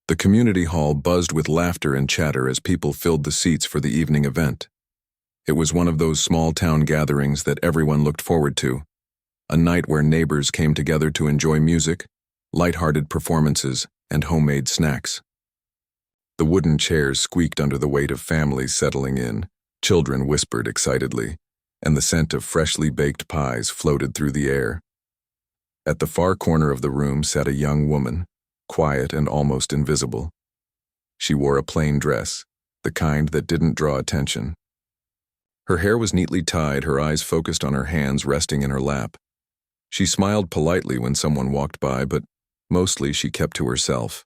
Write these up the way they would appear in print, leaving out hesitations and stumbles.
The community hall buzzed with laughter and chatter as people filled the seats for the evening event. It was one of those small-town gatherings that everyone looked forward to, a night where neighbors came together to enjoy music, light-hearted performances, and homemade snacks. The wooden chairs squeaked under the weight of families settling in, children whispered excitedly, and the scent of freshly baked pies floated through the air. At the far corner of the room sat a young woman, quiet and almost invisible. She wore a plain dress, the kind that didn't draw attention. Her hair was neatly tied, her eyes focused on her hands resting in her lap. She smiled politely when someone walked by, but mostly she kept to herself.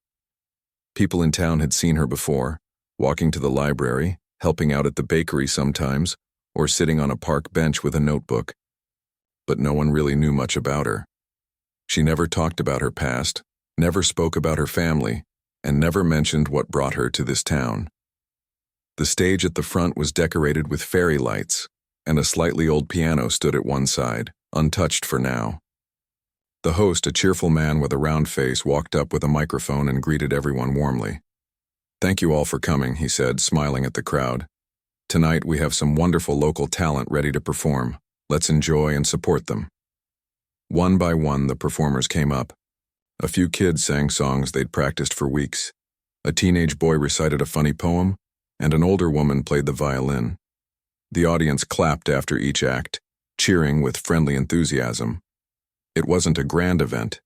People in town had seen her before, walking to the library, helping out at the bakery sometimes, or sitting on a park bench with a notebook. But no one really knew much about her. She never talked about her past, never spoke about her family, and never mentioned what brought her to this town. The stage at the front was decorated with fairy lights, and a slightly old piano stood at one side, untouched for now. The host, a cheerful man with a round face, walked up with a microphone and greeted everyone warmly. "Thank you all for coming," he said, smiling at the crowd. "Tonight we have some wonderful local talent ready to perform. Let's enjoy and support them." One by one, the performers came up. A few kids sang songs they'd practiced for weeks. A teenage boy recited a funny poem, and an older woman played the violin. The audience clapped after each act, cheering with friendly enthusiasm. It wasn't a grand event.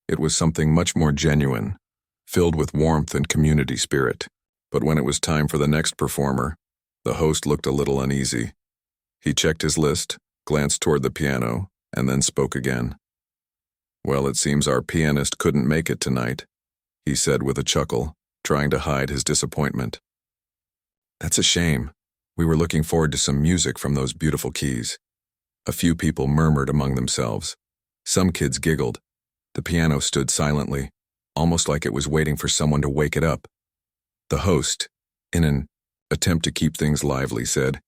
It was something much more genuine, filled with warmth and community spirit. But when it was time for the next performer, the host looked a little uneasy. He checked his list, glanced toward the piano, and then spoke again. "Well, it seems our pianist couldn't make it tonight," he said with a chuckle, trying to hide his disappointment. "That's a shame. We were looking forward to some music from those beautiful keys." A few people murmured among themselves. Some kids giggled. The piano stood silently, almost like it was waiting for someone to wake it up. The host, in an attempt to keep things lively, said,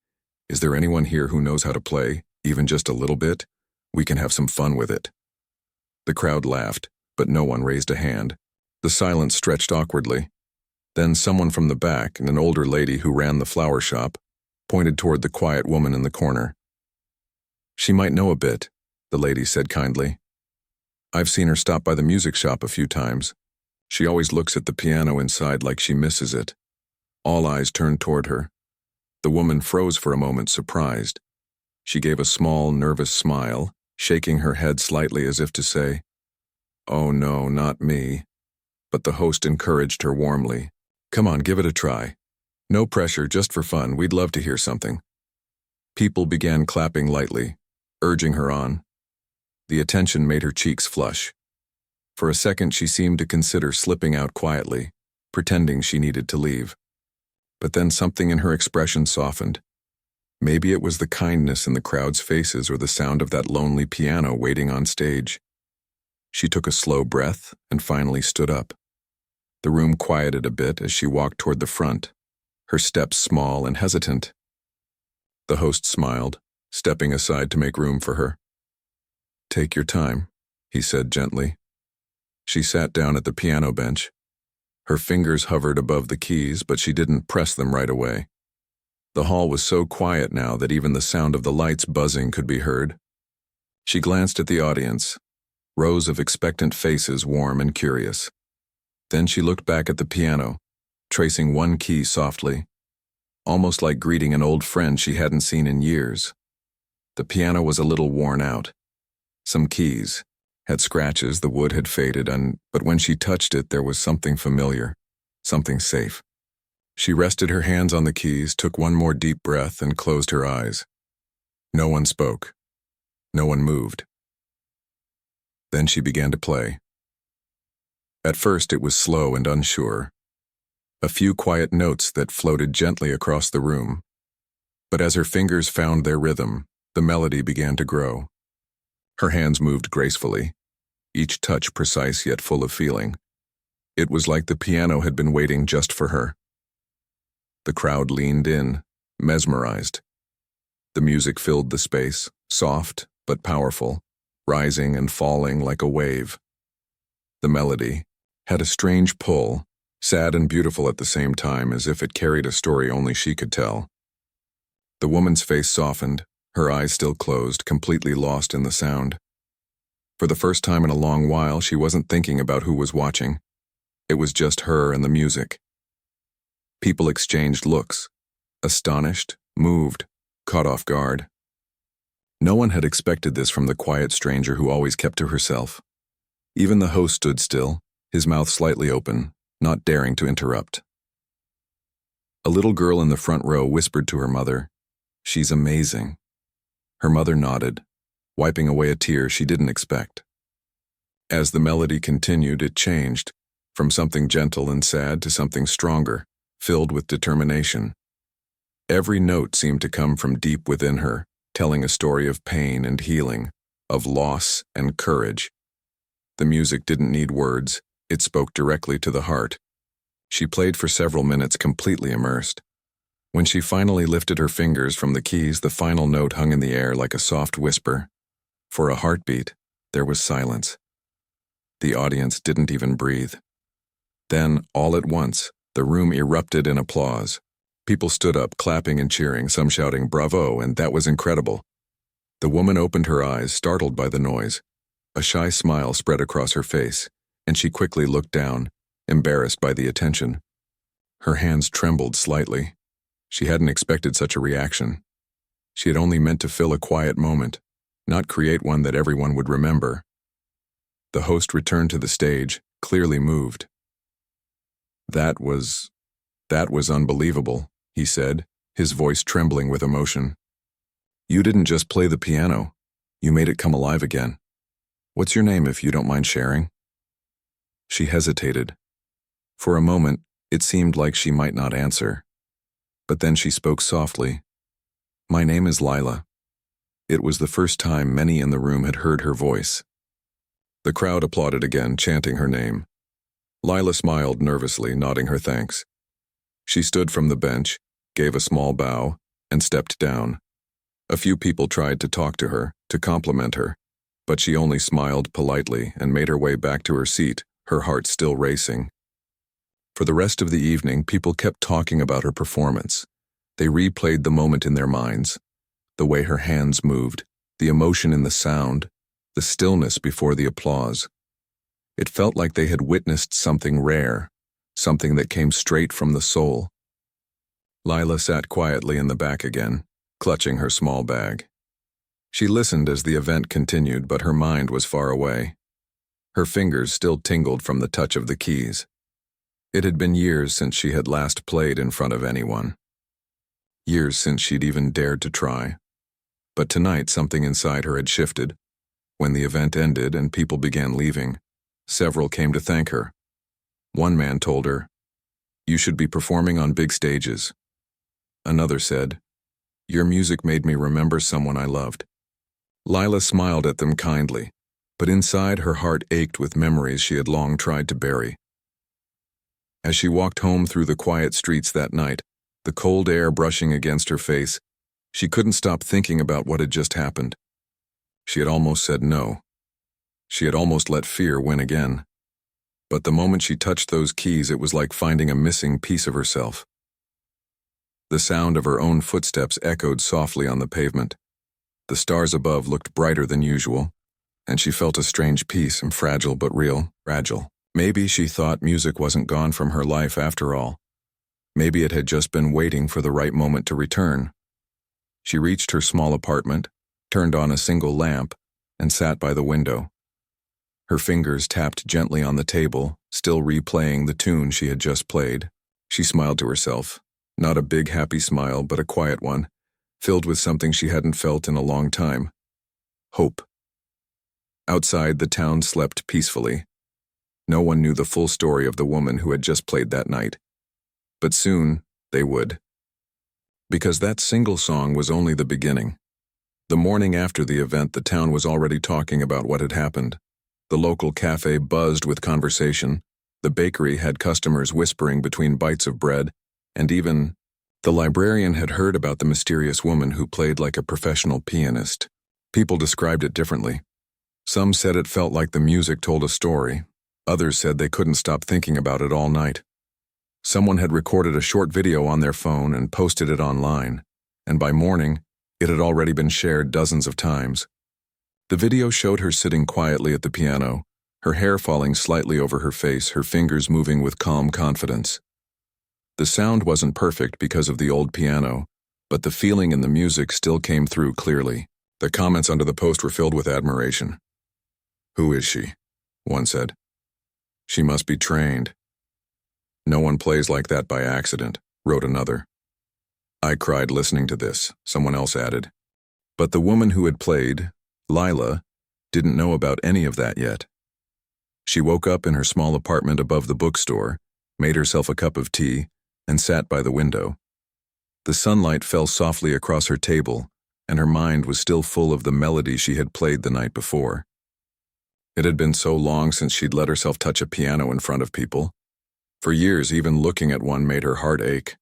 "Is there anyone here who knows how to play, even just a little bit? We can have some fun with it." The crowd laughed, but no one raised a hand. The silence stretched awkwardly. Then someone from the back, and an older lady who ran the flower shop, pointed toward the quiet woman in the corner. "She might know a bit," the lady said kindly. "I've seen her stop by the music shop a few times. She always looks at the piano inside like she misses it." All eyes turned toward her. The woman froze for a moment, surprised. She gave a small, nervous smile, shaking her head slightly as if to say, "Oh no, not me." But the host encouraged her warmly. "Come on, give it a try. No pressure, just for fun. We'd love to hear something." People began clapping lightly, urging her on. The attention made her cheeks flush. For a second she seemed to consider slipping out quietly, pretending she needed to leave. But then something in her expression softened. Maybe it was the kindness in the crowd's faces or the sound of that lonely piano waiting on stage. She took a slow breath and finally stood up. The room quieted a bit as she walked toward the front, her steps small and hesitant. The host smiled, stepping aside to make room for her. "Take your time," he said gently. She sat down at the piano bench. Her fingers hovered above the keys, but she didn't press them right away. The hall was so quiet now that even the sound of the lights buzzing could be heard. She glanced at the audience, rows of expectant faces, warm and curious. Then she looked back at the piano, tracing one key softly, almost like greeting an old friend she hadn't seen in years. The piano was a little worn out. Some keys had scratches, the wood had faded, but when she touched it, there was something familiar, something safe. She rested her hands on the keys, took one more deep breath, and closed her eyes. No one spoke. No one moved. Then she began to play. At first it was slow and unsure. A few quiet notes that floated gently across the room. But as her fingers found their rhythm, the melody began to grow. Her hands moved gracefully, each touch precise yet full of feeling. It was like the piano had been waiting just for her. The crowd leaned in, mesmerized. The music filled the space, soft but powerful, rising and falling like a wave. The melody had a strange pull, sad and beautiful at the same time, as if it carried a story only she could tell. The woman's face softened, her eyes still closed, completely lost in the sound. For the first time in a long while, she wasn't thinking about who was watching. It was just her and the music. People exchanged looks, astonished, moved, caught off guard. No one had expected this from the quiet stranger who always kept to herself. Even the host stood still, his mouth slightly open, not daring to interrupt. A little girl in the front row whispered to her mother, "She's amazing." Her mother nodded, wiping away a tear she didn't expect. As the melody continued, it changed, from something gentle and sad to something stronger, filled with determination. Every note seemed to come from deep within her, telling a story of pain and healing, of loss and courage. The music didn't need words, it spoke directly to the heart. She played for several minutes, completely immersed. When she finally lifted her fingers from the keys, the final note hung in the air like a soft whisper. For a heartbeat, there was silence. The audience didn't even breathe. Then, all at once, the room erupted in applause. People stood up, clapping and cheering, some shouting, "Bravo," and "That was incredible." The woman opened her eyes, startled by the noise. A shy smile spread across her face, and she quickly looked down, embarrassed by the attention. Her hands trembled slightly. She hadn't expected such a reaction. She had only meant to fill a quiet moment, not create one that everyone would remember. The host returned to the stage, clearly moved. That was unbelievable," he said, his voice trembling with emotion. "You didn't just play the piano, you made it come alive again. What's your name, if you don't mind sharing?" She hesitated. For a moment, it seemed like she might not answer. But then she spoke softly. "My name is Lila." It was the first time many in the room had heard her voice. The crowd applauded again, chanting her name. Lila smiled nervously, nodding her thanks. She stood from the bench, gave a small bow, and stepped down. A few people tried to talk to her, to compliment her, but she only smiled politely and made her way back to her seat, her heart still racing. For the rest of the evening, people kept talking about her performance. They replayed the moment in their minds, the way her hands moved, the emotion in the sound, the stillness before the applause. It felt like they had witnessed something rare, something that came straight from the soul. Lila sat quietly in the back again, clutching her small bag. She listened as the event continued, but her mind was far away. Her fingers still tingled from the touch of the keys. It had been years since she had last played in front of anyone. Years since she'd even dared to try. But tonight something inside her had shifted. When the event ended and people began leaving, several came to thank her. One man told her, "You should be performing on big stages." Another said, "Your music made me remember someone I loved." Lila smiled at them kindly, but inside her heart ached with memories she had long tried to bury. As she walked home through the quiet streets that night, the cold air brushing against her face, she couldn't stop thinking about what had just happened. She had almost said no. She had almost let fear win again. But the moment she touched those keys, it was like finding a missing piece of herself. The sound of her own footsteps echoed softly on the pavement. The stars above looked brighter than usual, and she felt a strange peace, and fragile but real, fragile. Maybe she thought music wasn't gone from her life after all. Maybe it had just been waiting for the right moment to return. She reached her small apartment, turned on a single lamp, and sat by the window. Her fingers tapped gently on the table, still replaying the tune she had just played. She smiled to herself, not a big happy smile, but a quiet one, filled with something she hadn't felt in a long time. Hope. Outside, the town slept peacefully. No one knew the full story of the woman who had just played that night. But soon, they would. Because that single song was only the beginning. The morning after the event, the town was already talking about what had happened. The local cafe buzzed with conversation. The bakery had customers whispering between bites of bread, and even the librarian had heard about the mysterious woman who played like a professional pianist. People described it differently. Some said it felt like the music told a story. Others said they couldn't stop thinking about it all night. Someone had recorded a short video on their phone and posted it online, and by morning, it had already been shared dozens of times. The video showed her sitting quietly at the piano, her hair falling slightly over her face, her fingers moving with calm confidence. The sound wasn't perfect because of the old piano, but the feeling in the music still came through clearly. The comments under the post were filled with admiration. "Who is she?" one said. "She must be trained." "No one plays like that by accident," wrote another. "I cried listening to this," someone else added. But the woman who had played, Lila, didn't know about any of that yet. She woke up in her small apartment above the bookstore, made herself a cup of tea, and sat by the window. The sunlight fell softly across her table, and her mind was still full of the melody she had played the night before. It had been so long since she'd let herself touch a piano in front of people. For years, even looking at one made her heart ache.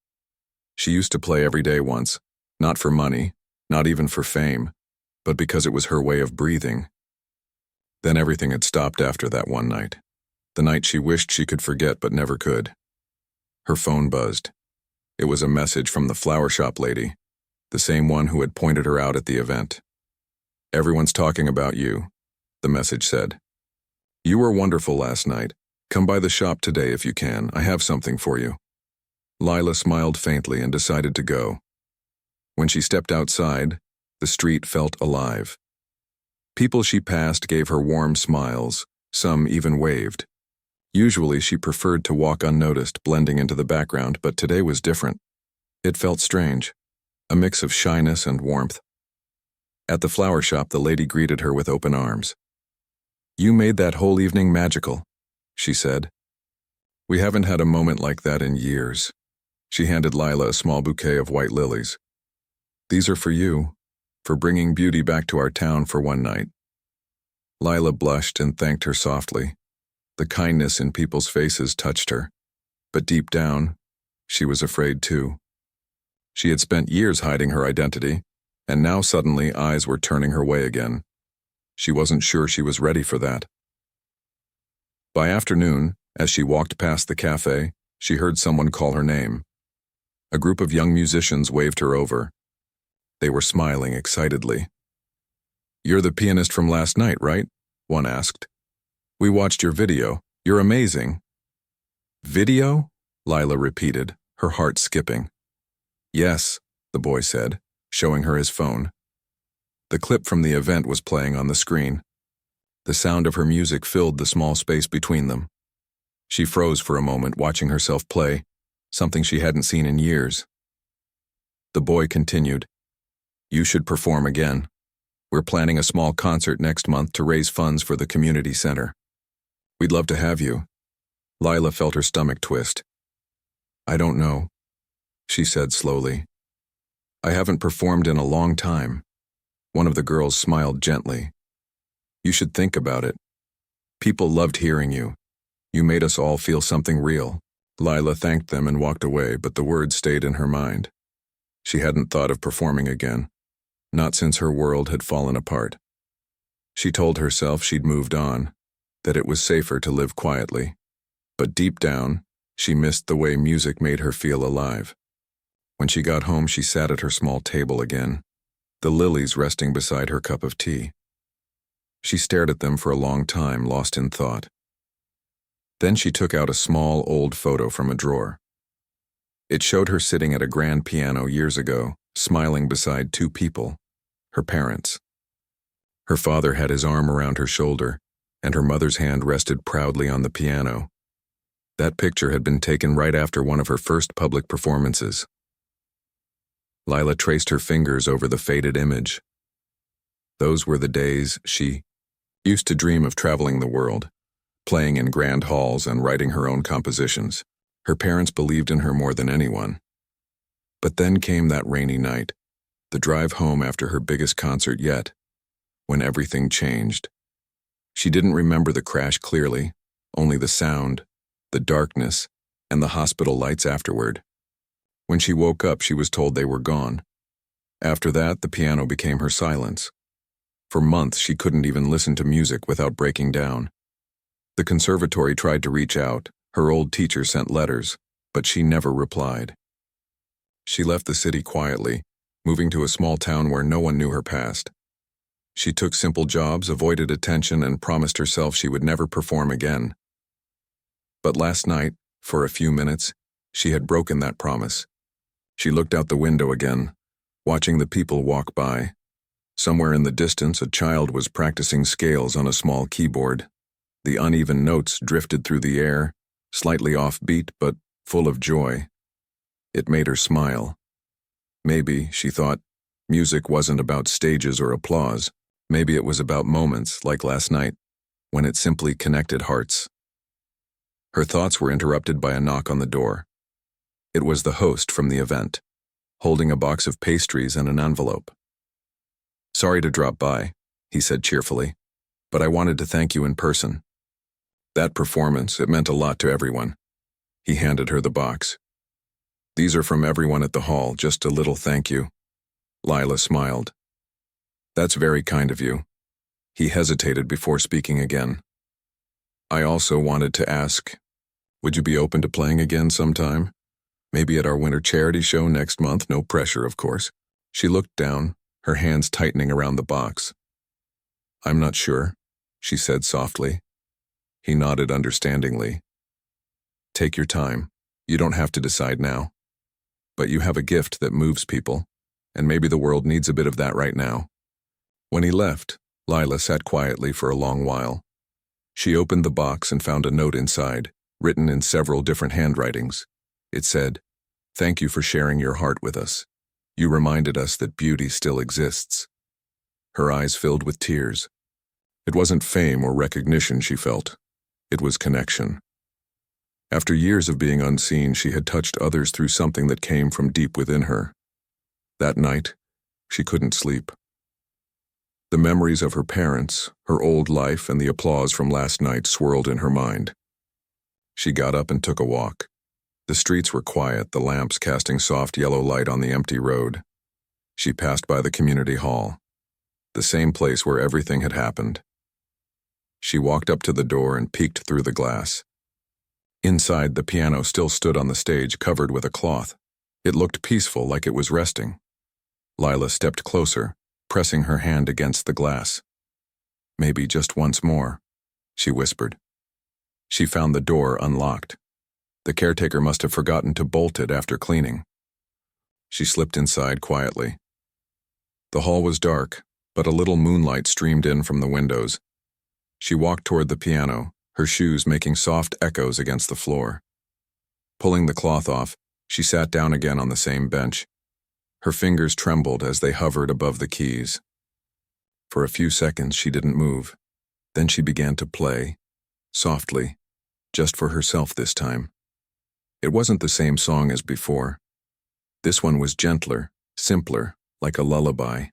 She used to play every day once, not for money, not even for fame, but because it was her way of breathing. Then everything had stopped after that one night, the night she wished she could forget but never could. Her phone buzzed. It was a message from the flower shop lady, the same one who had pointed her out at the event. "Everyone's talking about you," the message said. "You were wonderful last night. Come by the shop today if you can. I have something for you." Lila smiled faintly and decided to go. When she stepped outside, the street felt alive. People she passed gave her warm smiles, some even waved. Usually she preferred to walk unnoticed, blending into the background, but today was different. It felt strange, a mix of shyness and warmth. At the flower shop, the lady greeted her with open arms. "You made that whole evening magical," she said. "We haven't had a moment like that in years." She handed Lila a small bouquet of white lilies. "These are for you, for bringing beauty back to our town for one night." Lila blushed and thanked her softly. The kindness in people's faces touched her, but deep down, she was afraid too. She had spent years hiding her identity, and now suddenly eyes were turning her way again. She wasn't sure she was ready for that. By afternoon, as she walked past the cafe, she heard someone call her name. A group of young musicians waved her over. They were smiling excitedly. "You're the pianist from last night, right?" one asked. "We watched your video. You're amazing." "Video?" Lila repeated, her heart skipping. "Yes," the boy said, showing her his phone. The clip from the event was playing on the screen. The sound of her music filled the small space between them. She froze for a moment, watching herself play, something she hadn't seen in years. The boy continued, "You should perform again. We're planning a small concert next month to raise funds for the community center. We'd love to have you." Lila felt her stomach twist. "I don't know," she said slowly. "I haven't performed in a long time." One of the girls smiled gently. "You should think about it. People loved hearing you. You made us all feel something real." Lila thanked them and walked away, but the words stayed in her mind. She hadn't thought of performing again, not since her world had fallen apart. She told herself she'd moved on, that it was safer to live quietly. But deep down, she missed the way music made her feel alive. When she got home, she sat at her small table again, the lilies resting beside her cup of tea. She stared at them for a long time, lost in thought. Then she took out a small, old photo from a drawer. It showed her sitting at a grand piano years ago, smiling beside two people, her parents. Her father had his arm around her shoulder, and her mother's hand rested proudly on the piano. That picture had been taken right after one of her first public performances. Lila traced her fingers over the faded image. Those were the days she used to dream of traveling the world, playing in grand halls and writing her own compositions. Her parents believed in her more than anyone. But then came that rainy night, the drive home after her biggest concert yet, when everything changed. She didn't remember the crash clearly, only the sound, the darkness, and the hospital lights afterward. When she woke up, she was told they were gone. After that, the piano became her silence. For months, she couldn't even listen to music without breaking down. The conservatory tried to reach out, her old teacher sent letters, but she never replied. She left the city quietly, moving to a small town where no one knew her past. She took simple jobs, avoided attention, and promised herself she would never perform again. But last night, for a few minutes, she had broken that promise. She looked out the window again, watching the people walk by. Somewhere in the distance, a child was practicing scales on a small keyboard. The uneven notes drifted through the air, slightly offbeat but full of joy. It made her smile. Maybe, she thought, music wasn't about stages or applause. Maybe it was about moments, like last night, when it simply connected hearts. Her thoughts were interrupted by a knock on the door. It was the host from the event, holding a box of pastries and an envelope. "Sorry to drop by," he said cheerfully, "but I wanted to thank you in person." That performance, it meant a lot to everyone. He handed her the box. "These are from everyone at the hall, just a little thank you." Lila smiled. "That's very kind of you." He hesitated before speaking again. "I also wanted to ask, would you be open to playing again sometime? Maybe at our winter charity show next month, no pressure, of course." She looked down, her hands tightening around the box. "I'm not sure," she said softly. He nodded understandingly. "Take your time. You don't have to decide now. But you have a gift that moves people, and maybe the world needs a bit of that right now." When he left, Lila sat quietly for a long while. She opened the box and found a note inside, written in several different handwritings. It said, "Thank you for sharing your heart with us. You reminded us that beauty still exists." Her eyes filled with tears. It wasn't fame or recognition she felt. It was connection. After years of being unseen, she had touched others through something that came from deep within her. That night, she couldn't sleep. The memories of her parents, her old life, and the applause from last night swirled in her mind. She got up and took a walk. The streets were quiet, the lamps casting soft yellow light on the empty road. She passed by the community hall, the same place where everything had happened. She walked up to the door and peeked through the glass. Inside, the piano still stood on the stage, covered with a cloth. It looked peaceful, like it was resting. Lila stepped closer, pressing her hand against the glass. "Maybe just once more," she whispered. She found the door unlocked. The caretaker must have forgotten to bolt it after cleaning. She slipped inside quietly. The hall was dark, but a little moonlight streamed in from the windows. She walked toward the piano, her shoes making soft echoes against the floor. Pulling the cloth off, she sat down again on the same bench. Her fingers trembled as they hovered above the keys. For a few seconds she didn't move. Then she began to play, softly, just for herself this time. It wasn't the same song as before. This one was gentler, simpler, like a lullaby.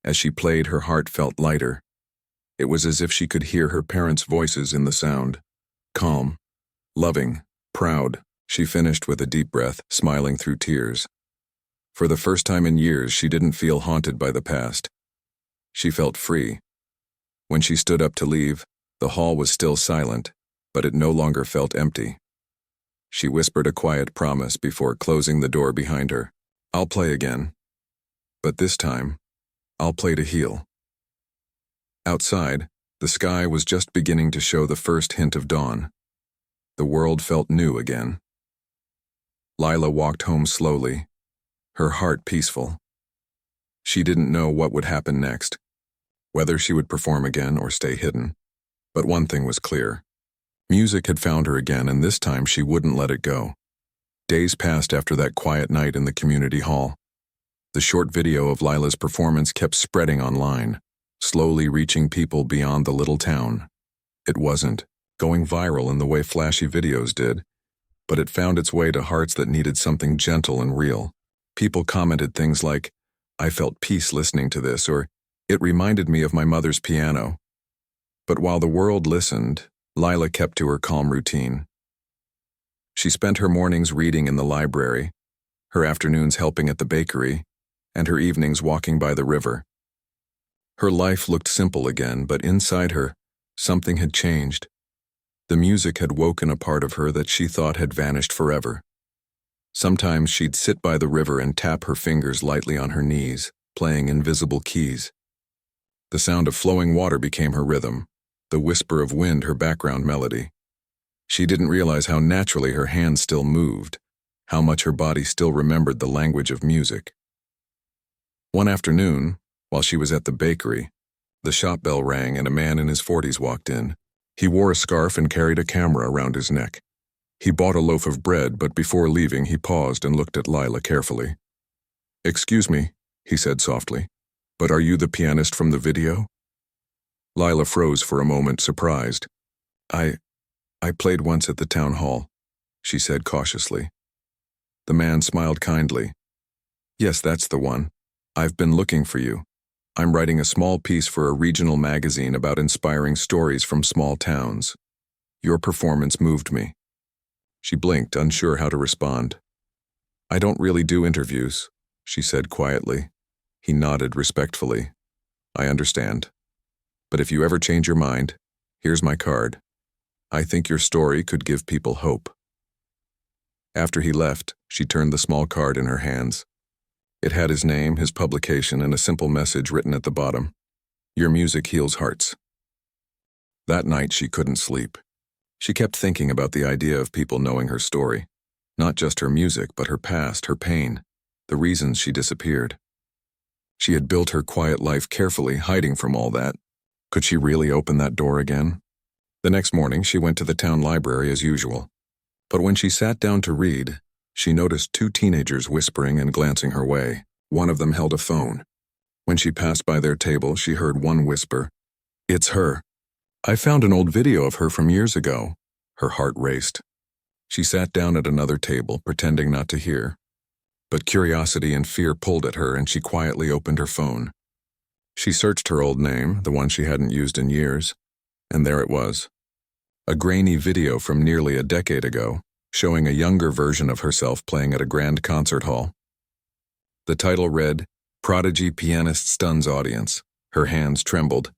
As she played, her heart felt lighter. It was as if she could hear her parents' voices in the sound. Calm, loving, proud, she finished with a deep breath, smiling through tears. For the first time in years, she didn't feel haunted by the past. She felt free. When she stood up to leave, the hall was still silent, but it no longer felt empty. She whispered a quiet promise before closing the door behind her. "I'll play again. But this time, I'll play to heal." Outside, the sky was just beginning to show the first hint of dawn. The world felt new again. Lila walked home slowly, her heart peaceful. She didn't know what would happen next, whether she would perform again or stay hidden. But one thing was clear. Music had found her again, and this time she wouldn't let it go. Days passed after that quiet night in the community hall. The short video of Lila's performance kept spreading online, slowly reaching people beyond the little town. It wasn't going viral in the way flashy videos did, but it found its way to hearts that needed something gentle and real. People commented things like, "I felt peace listening to this," or "It reminded me of my mother's piano." But while the world listened, Lila kept to her calm routine. She spent her mornings reading in the library, her afternoons helping at the bakery, and her evenings walking by the river. Her life looked simple again, but inside her, something had changed. The music had woken a part of her that she thought had vanished forever. Sometimes she'd sit by the river and tap her fingers lightly on her knees, playing invisible keys. The sound of flowing water became her rhythm, the whisper of wind her background melody. She didn't realize how naturally her hands still moved, how much her body still remembered the language of music. One afternoon, while she was at the bakery, the shop bell rang and a man in his 40s walked in. He wore a scarf and carried a camera around his neck. He bought a loaf of bread, but before leaving he paused and looked at Lila carefully. "Excuse me," he said softly, "but are you the pianist from the video?" Lila froze for a moment, surprised. I played once at the town hall," she said cautiously. The man smiled kindly. "Yes, that's the one. I've been looking for you. I'm writing a small piece for a regional magazine about inspiring stories from small towns. Your performance moved me." She blinked, unsure how to respond. "I don't really do interviews," she said quietly. He nodded respectfully. "I understand. But if you ever change your mind, here's my card. I think your story could give people hope." After he left, she turned the small card in her hands. It had his name, his publication, and a simple message written at the bottom. "Your music heals hearts." That night she couldn't sleep. She kept thinking about the idea of people knowing her story. Not just her music, but her past, her pain, the reasons she disappeared. She had built her quiet life carefully, hiding from all that. Could she really open that door again? The next morning she went to the town library as usual. But when she sat down to read, she noticed two teenagers whispering and glancing her way. One of them held a phone. When she passed by their table, she heard one whisper, "It's her. I found an old video of her from years ago." Her heart raced. She sat down at another table, pretending not to hear. But curiosity and fear pulled at her, and she quietly opened her phone. She searched her old name, the one she hadn't used in years, and there it was. A grainy video from nearly a decade ago, showing a younger version of herself playing at a grand concert hall. The title read, "Prodigy Pianist Stuns Audience." Her hands trembled.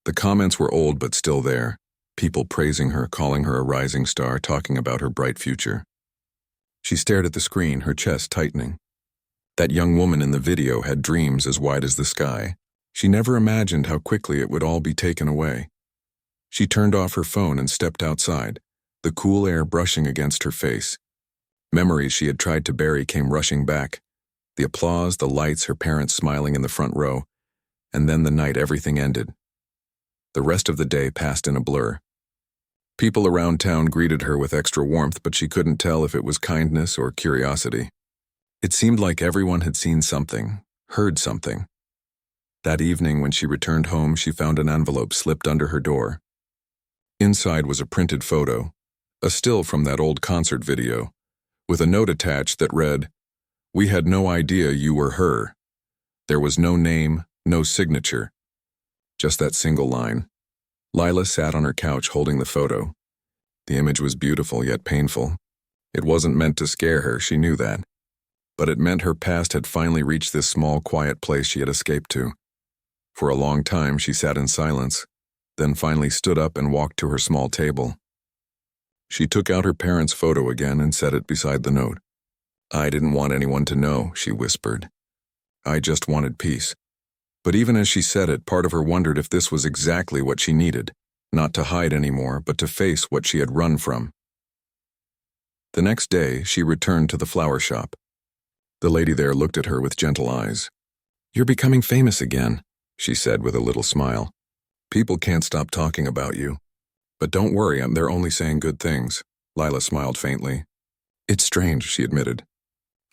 The comments were old but still there, people praising her, calling her a rising star, talking about her bright future. She stared at the screen, her chest tightening. That young woman in the video had dreams as wide as the sky. She never imagined how quickly it would all be taken away. She turned off her phone and stepped outside, the cool air brushing against her face. Memories she had tried to bury came rushing back. The applause, the lights, her parents smiling in the front row, and then the night everything ended. The rest of the day passed in a blur. People around town greeted her with extra warmth, but she couldn't tell if it was kindness or curiosity. It seemed like everyone had seen something, heard something. That evening when she returned home, she found an envelope slipped under her door. Inside was a printed photo, a still from that old concert video, with a note attached that read, "We had no idea you were her." There was no name, no signature, just that single line. Lila sat on her couch holding the photo. The image was beautiful yet painful. It wasn't meant to scare her, she knew that. But it meant her past had finally reached this small, quiet place she had escaped to. For a long time she sat in silence, then finally stood up and walked to her small table. She took out her parents' photo again and set it beside the note. "I didn't want anyone to know," she whispered. "I just wanted peace." But even as she said it, part of her wondered if this was exactly what she needed, not to hide anymore, but to face what she had run from. The next day, she returned to the flower shop. The lady there looked at her with gentle eyes. "You're becoming famous again," she said with a little smile. "People can't stop talking about you. But don't worry, they're only saying good things." Lila smiled faintly. "It's strange," she admitted.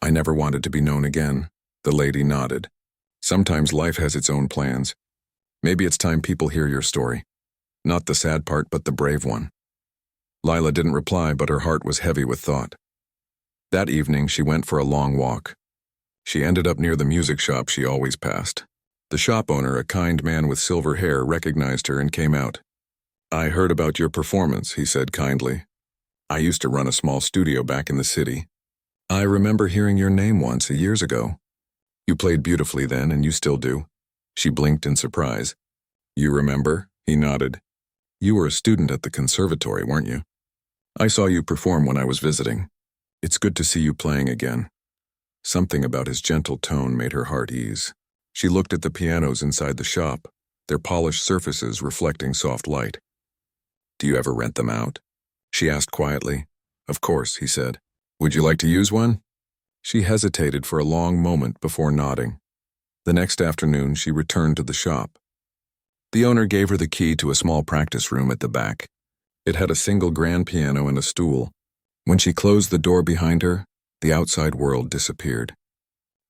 "I never wanted to be known again." The lady nodded. "Sometimes life has its own plans. Maybe it's time people hear your story. Not the sad part, but the brave one." Lila didn't reply, but her heart was heavy with thought. That evening, she went for a long walk. She ended up near the music shop she always passed. The shop owner, a kind man with silver hair, recognized her and came out. "I heard about your performance," he said kindly. "I used to run a small studio back in the city. I remember hearing your name once, years ago. You played beautifully then, and you still do." She blinked in surprise. "You remember?" He nodded. "You were a student at the conservatory, weren't you? I saw you perform when I was visiting. "It's good to see you playing again." Something about his gentle tone made her heart ease. She looked at the pianos inside the shop, their polished surfaces reflecting soft light. "Do you ever rent them out?" she asked quietly. "Of course," he said. "Would you like to use one?" She hesitated for a long moment before nodding. The next afternoon, she returned to the shop. The owner gave her the key to a small practice room at the back. It had a single grand piano and a stool. When she closed the door behind her, the outside world disappeared.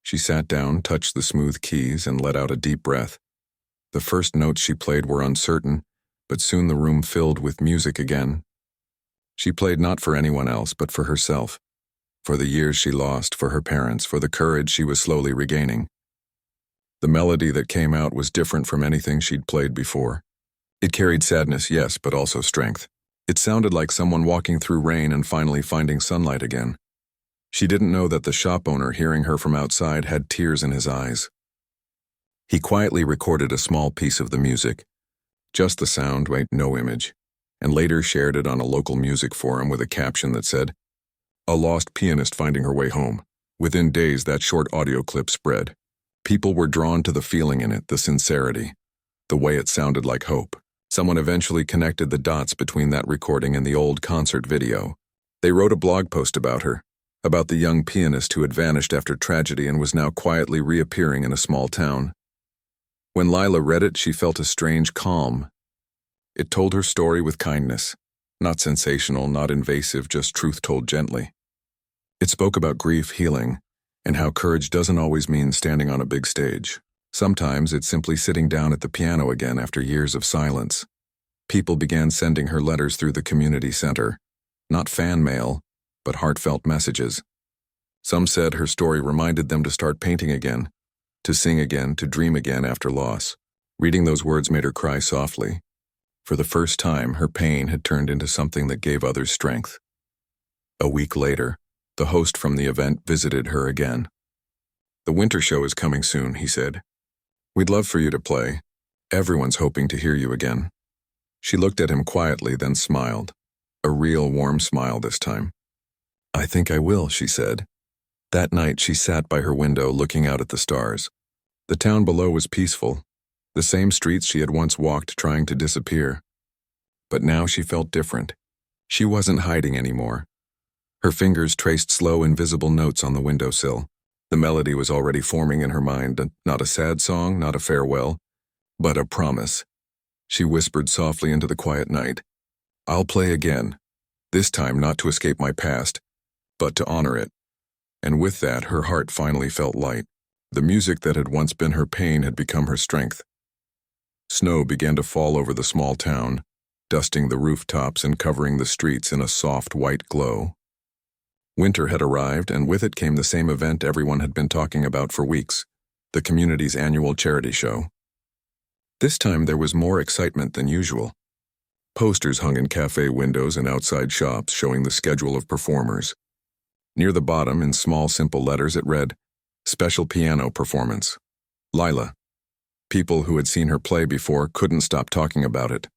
She sat down, touched the smooth keys, and let out a deep breath. The first notes she played were uncertain, but soon the room filled with music again. She played not for anyone else, but for herself, for the years she lost, for her parents, for the courage she was slowly regaining. The melody that came out was different from anything she'd played before. It carried sadness, yes, but also strength. It sounded like someone walking through rain and finally finding sunlight again. She didn't know that the shop owner, hearing her from outside, had tears in his eyes. He quietly recorded a small piece of the music, just the sound, no image, and later shared it on a local music forum with a caption that said, "A lost pianist finding her way home." Within days, that short audio clip spread. People were drawn to the feeling in it, the sincerity, the way it sounded like hope. Someone eventually connected the dots between that recording and the old concert video. They wrote a blog post about her, about the young pianist who had vanished after tragedy and was now quietly reappearing in a small town. When Lila read it, she felt a strange calm. It told her story with kindness, not sensational, not invasive, just truth told gently. It spoke about grief, healing, and how courage doesn't always mean standing on a big stage. Sometimes it's simply sitting down at the piano again after years of silence. People began sending her letters through the community center, not fan mail, but heartfelt messages. Some said her story reminded them to start painting again, to sing again, to dream again after loss. Reading those words made her cry softly. For the first time, her pain had turned into something that gave others strength. A week later, the host from the event visited her again. "The winter show is coming soon," he said. "We'd love for you to play. Everyone's hoping to hear you again." She looked at him quietly, then smiled. A real warm smile this time. "I think I will," she said. That night, she sat by her window looking out at the stars. The town below was peaceful, the same streets she had once walked trying to disappear. But now she felt different. She wasn't hiding anymore. Her fingers traced slow, invisible notes on the windowsill. The melody was already forming in her mind, not a sad song, not a farewell, but a promise. She whispered softly into the quiet night, "I'll play again, this time not to escape my past, but to honor it." And with that, her heart finally felt light. The music that had once been her pain had become her strength. Snow began to fall over the small town, dusting the rooftops and covering the streets in a soft white glow. Winter had arrived, and with it came the same event everyone had been talking about for weeks, the community's annual charity show. This time there was more excitement than usual. Posters hung in cafe windows and outside shops showing the schedule of performers. Near the bottom, in small, simple letters, it read, "Special piano performance. Lila." People who had seen her play before couldn't stop talking about it.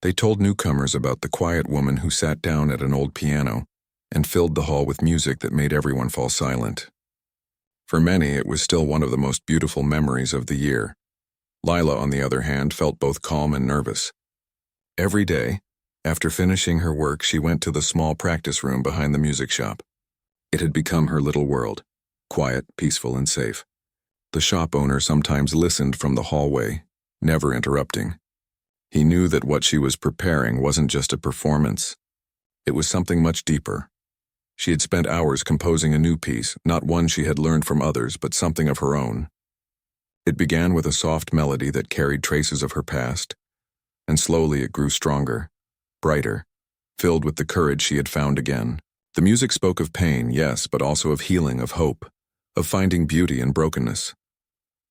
They told newcomers about the quiet woman who sat down at an old piano and filled the hall with music that made everyone fall silent. For many, it was still one of the most beautiful memories of the year. Lila, on the other hand, felt both calm and nervous. Every day, after finishing her work, she went to the small practice room behind the music shop. It had become her little world, quiet, peaceful, and safe. The shop owner sometimes listened from the hallway, never interrupting. He knew that what she was preparing wasn't just a performance. It was something much deeper. She had spent hours composing a new piece, not one she had learned from others, but something of her own. It began with a soft melody that carried traces of her past, and slowly it grew stronger, brighter, filled with the courage she had found again. The music spoke of pain, yes, but also of healing, of hope, of finding beauty in brokenness.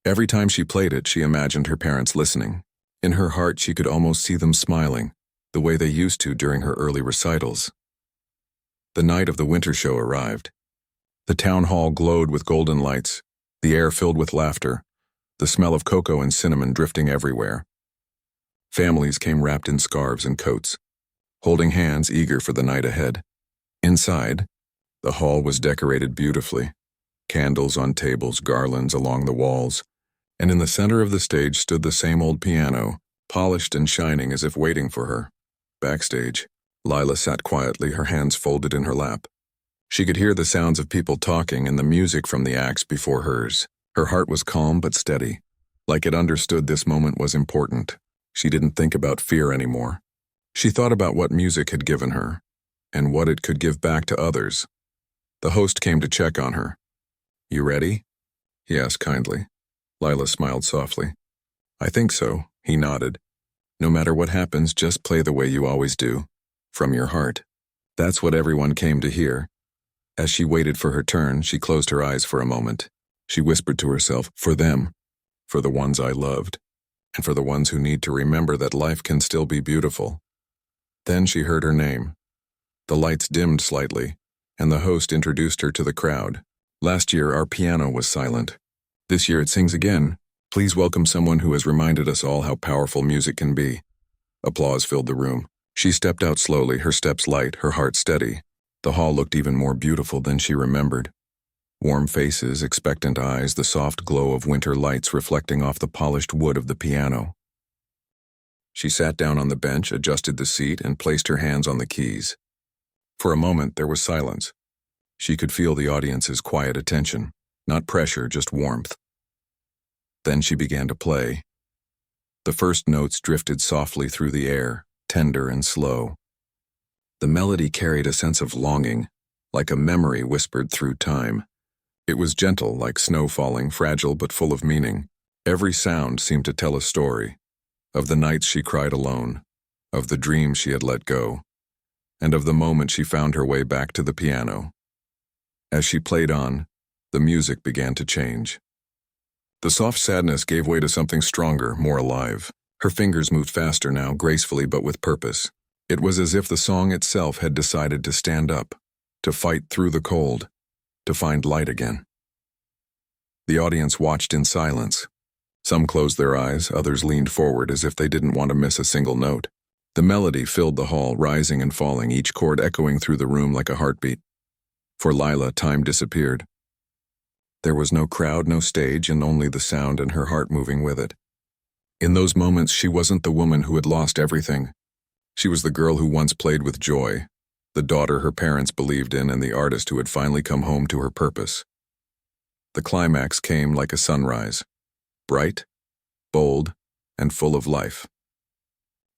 Every time she played it, she imagined her parents listening. In her heart, she could almost see them smiling, the way they used to during her early recitals. The night of the winter show arrived. The town hall glowed with golden lights, the air filled with laughter, the smell of cocoa and cinnamon drifting everywhere. Families came wrapped in scarves and coats, holding hands, eager for the night ahead. Inside, The hall was decorated beautifully. Candles on tables, garlands along the walls, and in the center of the stage stood the same old piano, polished and shining as if waiting for her. Backstage, Lila sat quietly, her hands folded in her lap. She could hear the sounds of people talking and the music from the acts before hers. Her heart was calm but steady, like it understood this moment was important. She didn't think about fear anymore. She thought about what music had given her, and what it could give back to others. The host came to check on her. "You ready?" he asked kindly. Lila smiled softly. "I think so," he nodded. "No matter what happens, just play the way you always do, from your heart." That's what everyone came to hear. As she waited for her turn, she closed her eyes for a moment. She whispered to herself, "For them, for the ones I loved, and for the ones who need to remember that life can still be beautiful." Then she heard her name. The lights dimmed slightly, and the host introduced her to the crowd. "Last year, our piano was silent. This year it sings again. Please welcome someone who has reminded us all how powerful music can be." Applause filled the room. She stepped out slowly, her steps light, her heart steady. The hall looked even more beautiful than she remembered. Warm faces, expectant eyes, the soft glow of winter lights reflecting off the polished wood of the piano. She sat down on the bench, adjusted the seat, and placed her hands on the keys. For a moment, there was silence. She could feel the audience's quiet attention, not pressure, just warmth. Then she began to play. The first notes drifted softly through the air, tender and slow. The melody carried a sense of longing, like a memory whispered through time. It was gentle, like snow falling, fragile but full of meaning. Every sound seemed to tell a story, of the nights she cried alone, of the dreams she had let go, and of the moment she found her way back to the piano. As she played on, the music began to change. The soft sadness gave way to something stronger, more alive. Her fingers moved faster now, gracefully but with purpose. It was as if the song itself had decided to stand up, to fight through the cold, to find light again. The audience watched in silence. Some closed their eyes, others leaned forward as if they didn't want to miss a single note. The melody filled the hall, rising and falling, each chord echoing through the room like a heartbeat. For Lila, time disappeared. There was no crowd, no stage, and only the sound and her heart moving with it. In those moments, she wasn't the woman who had lost everything. She was the girl who once played with joy, the daughter her parents believed in, and the artist who had finally come home to her purpose. The climax came like a sunrise, bright, bold, and full of life.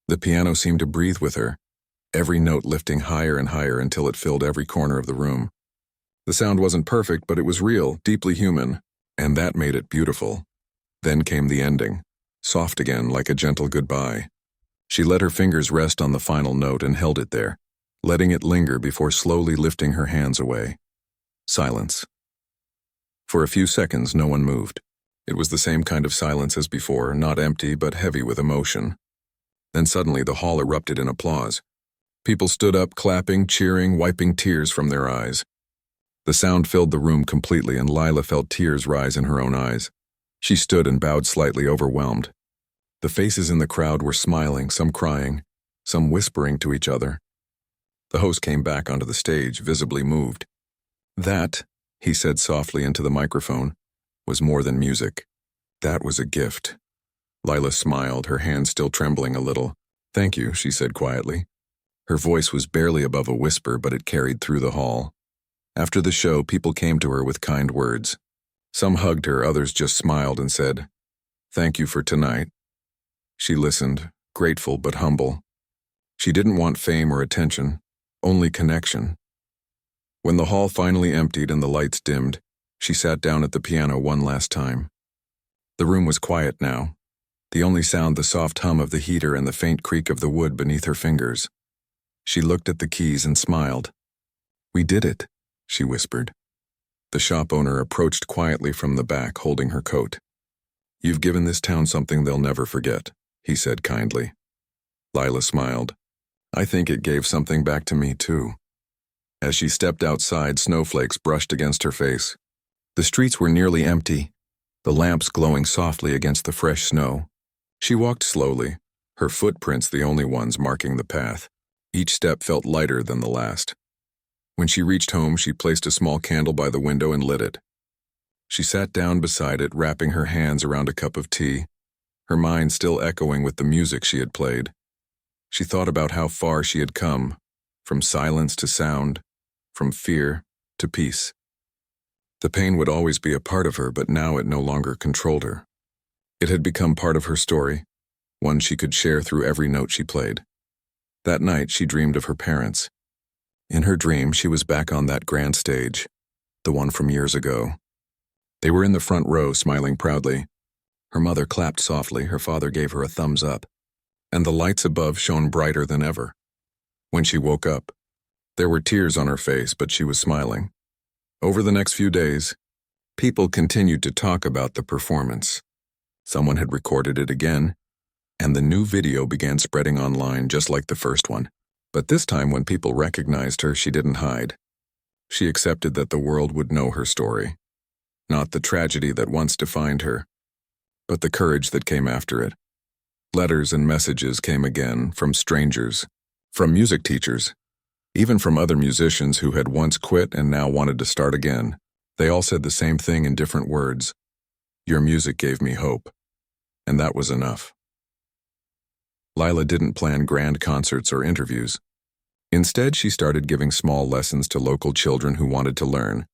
The piano seemed to breathe with her, every note lifting higher and higher until it filled every corner of the room. The sound wasn't perfect, but it was real, deeply human, and that made it beautiful. Then came the ending, soft again, like a gentle goodbye. She let her fingers rest on the final note and held it there, letting it linger before slowly lifting her hands away. Silence. For a few seconds, no one moved. It was the same kind of silence as before, not empty but heavy with emotion. Then suddenly the hall erupted in applause. People stood up, clapping, cheering, wiping tears from their eyes. The sound filled the room completely, and Lila felt tears rise in her own eyes. She stood and bowed slightly, overwhelmed. The faces in the crowd were smiling, some crying, some whispering to each other. The host came back onto the stage, visibly moved. "That," he said softly into the microphone, "was more than music. That was a gift." Lila smiled, her hands still trembling a little. "Thank you," she said quietly. Her voice was barely above a whisper, but it carried through the hall. After the show, people came to her with kind words. Some hugged her, others just smiled and said, "Thank you for tonight." She listened, grateful but humble. She didn't want fame or attention, only connection. When the hall finally emptied and the lights dimmed, she sat down at the piano one last time. The room was quiet now, the only sound the soft hum of the heater and the faint creak of the wood beneath her fingers. She looked at the keys and smiled. "We did it," she whispered. The shop owner approached quietly from the back, holding her coat. "You've given this town something they'll never forget," he said kindly. Lila smiled. "I think it gave something back to me, too." As she stepped outside, snowflakes brushed against her face. The streets were nearly empty, the lamps glowing softly against the fresh snow. She walked slowly, her footprints the only ones marking the path. Each step felt lighter than the last. When she reached home, she placed a small candle by the window and lit it. She sat down beside it, wrapping her hands around a cup of tea, her mind still echoing with the music she had played. She thought about how far she had come, from silence to sound, from fear to peace. The pain would always be a part of her, but now it no longer controlled her. It had become part of her story, one she could share through every note she played. That night, she dreamed of her parents. In her dream, she was back on that grand stage, the one from years ago. They were in the front row, smiling proudly. Her mother clapped softly, her father gave her a thumbs up, and the lights above shone brighter than ever. When she woke up, there were tears on her face, but she was smiling. Over the next few days, people continued to talk about the performance. Someone had recorded it again, and the new video began spreading online just like the first one. But this time, when people recognized her, she didn't hide. She accepted that the world would know her story. Not the tragedy that once defined her, but the courage that came after it. Letters and messages came again from strangers, from music teachers, even from other musicians who had once quit and now wanted to start again. They all said the same thing in different words. Your music gave me hope. And that was enough. Lila didn't plan grand concerts or interviews. Instead, she started giving small lessons to local children who wanted to learn.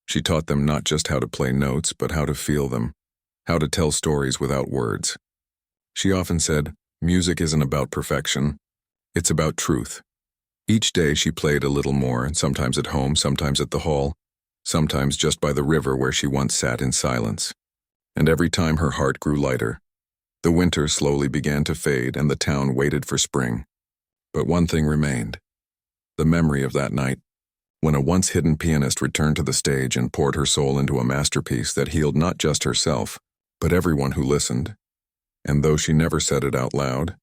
She taught them not just how to play notes, but how to feel them, how to tell stories without words. She often said, music isn't about perfection, it's about truth. Each day she played a little more, and sometimes at home, sometimes at the hall, sometimes just by the river where she once sat in silence. And every time her heart grew lighter. The winter slowly began to fade, and the town waited for spring. But one thing remained. The memory of that night, when a once-hidden pianist returned to the stage and poured her soul into a masterpiece that healed not just herself, but everyone who listened. And though she never said it out loud,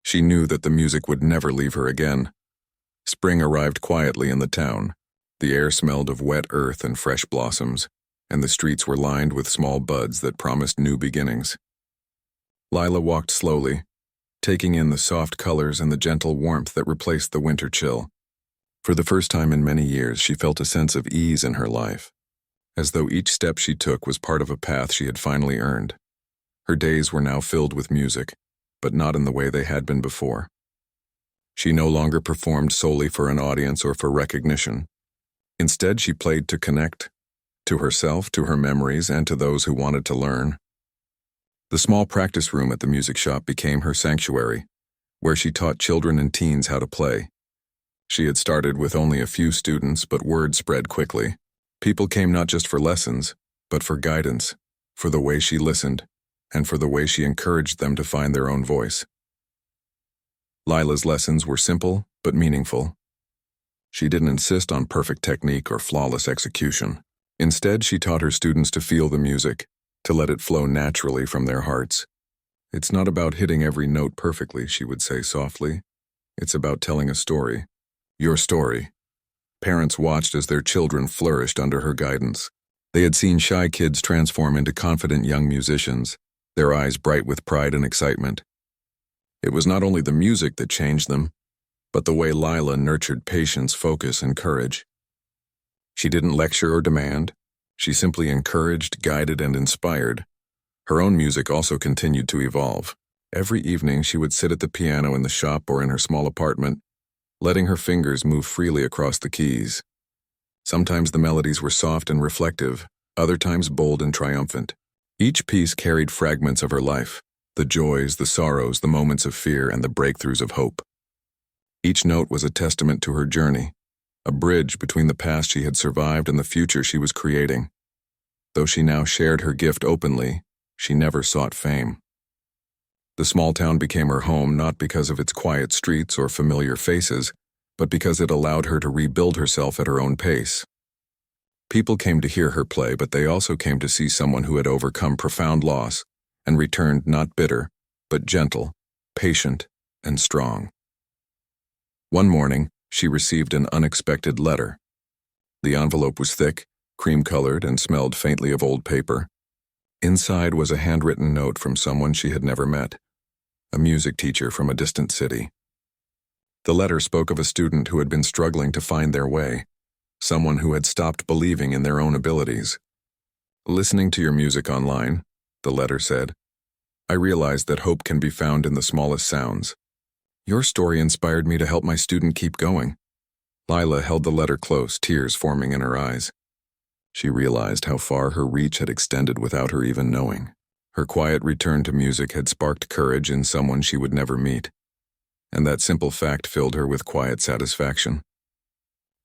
she knew that the music would never leave her again. Spring arrived quietly in the town. The air smelled of wet earth and fresh blossoms, and the streets were lined with small buds that promised new beginnings. Lila walked slowly, taking in the soft colors and the gentle warmth that replaced the winter chill. For the first time in many years, she felt a sense of ease in her life, as though each step she took was part of a path she had finally earned. Her days were now filled with music, but not in the way they had been before. She no longer performed solely for an audience or for recognition. Instead, she played to connect, to herself, to her memories, and to those who wanted to learn. The small practice room at the music shop became her sanctuary, where she taught children and teens how to play. She had started with only a few students, but word spread quickly. People came not just for lessons, but for guidance, for the way she listened, and for the way she encouraged them to find their own voice. Lila's lessons were simple, but meaningful. She didn't insist on perfect technique or flawless execution. Instead, she taught her students to feel the music, to let it flow naturally from their hearts. It's not about hitting every note perfectly, she would say softly. It's about telling a story. Your story. Parents watched as their children flourished under her guidance. They had seen shy kids transform into confident young musicians, their eyes bright with pride and excitement. It was not only the music that changed them, but the way Lila nurtured patience, focus, and courage. She didn't lecture or demand. She simply encouraged, guided, and inspired. Her own music also continued to evolve. Every evening she would sit at the piano in the shop or in her small apartment, letting her fingers move freely across the keys. Sometimes the melodies were soft and reflective, other times bold and triumphant. Each piece carried fragments of her life, the joys, the sorrows, the moments of fear, and the breakthroughs of hope. Each note was a testament to her journey, a bridge between the past she had survived and the future she was creating. Though she now shared her gift openly, she never sought fame. The small town became her home not because of its quiet streets or familiar faces, but because it allowed her to rebuild herself at her own pace. People came to hear her play, but they also came to see someone who had overcome profound loss and returned not bitter, but gentle, patient, and strong. One morning, she received an unexpected letter. The envelope was thick, cream-colored, and smelled faintly of old paper. Inside was a handwritten note from someone she had never met, a music teacher from a distant city. The letter spoke of a student who had been struggling to find their way, someone who had stopped believing in their own abilities. Listening to your music online, the letter said, I realized that hope can be found in the smallest sounds. Your story inspired me to help my student keep going. Lila held the letter close, tears forming in her eyes. She realized how far her reach had extended without her even knowing. Her quiet return to music had sparked courage in someone she would never meet, and that simple fact filled her with quiet satisfaction.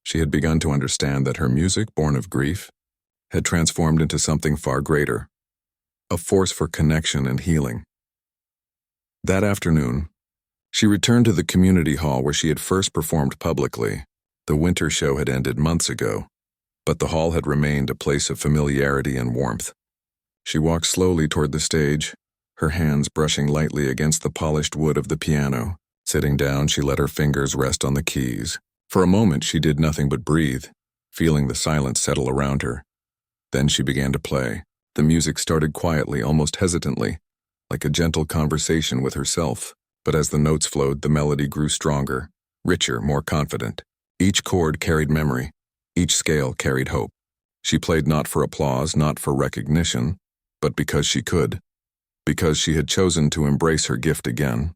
She had begun to understand that her music, born of grief, had transformed into something far greater, a force for connection and healing. That afternoon, she returned to the community hall where she had first performed publicly. The winter show had ended months ago, but the hall had remained a place of familiarity and warmth. She walked slowly toward the stage, her hands brushing lightly against the polished wood of the piano. Sitting down, she let her fingers rest on the keys. For a moment, she did nothing but breathe, feeling the silence settle around her. Then she began to play. The music started quietly, almost hesitantly, like a gentle conversation with herself. But as the notes flowed, the melody grew stronger, richer, more confident. Each chord carried memory. Each scale carried hope. She played not for applause, not for recognition, but because she could. Because she had chosen to embrace her gift again.